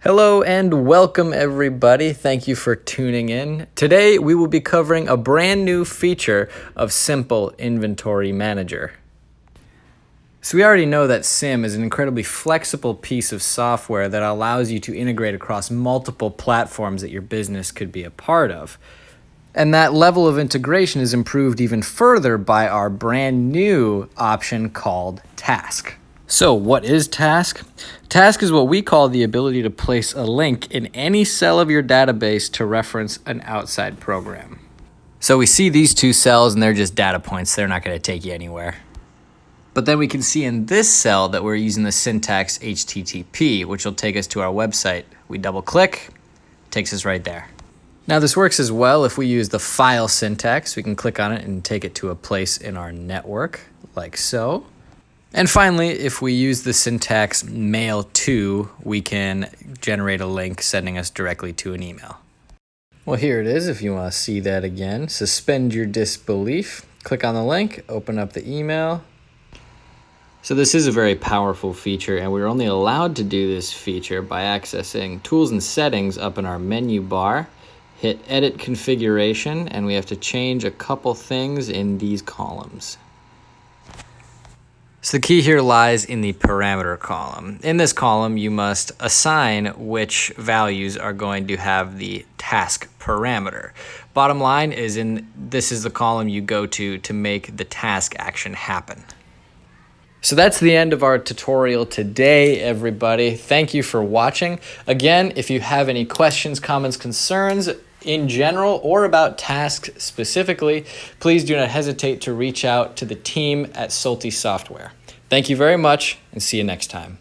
Hello and welcome everybody. Thank you for tuning in. Today we will be covering a brand new feature of Simple Inventory Manager. So we already know that SIM is an incredibly flexible piece of software that allows you to integrate across multiple platforms that your business could be a part of. And that level of integration is improved even further by our brand new option called Task. So what is Task? Task is what we call the ability to place a link in any cell of your database to reference an outside program. So we see these two cells and they're just data points. They're not going to take you anywhere. But then we can see in this cell that we're using the syntax HTTP, which will take us to our website. We double click, takes us right there. Now this works as well if we use the file syntax. We can click on it and take it to a place in our network, like so. And finally, if we use the syntax mail to, we can generate a link sending us directly to an email. Well, here it is if you want to see that again. Suspend your disbelief. Click on the link, open up the email. So this is a very powerful feature, and we're only allowed to do this feature by accessing Tools and Settings up in our menu bar. Hit Edit Configuration, and we have to change a couple things in these columns. So the key here lies in the parameter column. In this column, you must assign which values are going to have the task parameter. Bottom line is this is the column you go to make the task action happen. So that's the end of our tutorial today, everybody. Thank you for watching. Again, if you have any questions, comments, concerns, in general or about tasks specifically, please do not hesitate to reach out to the team at Solti Software. Thank you very much and see you next time.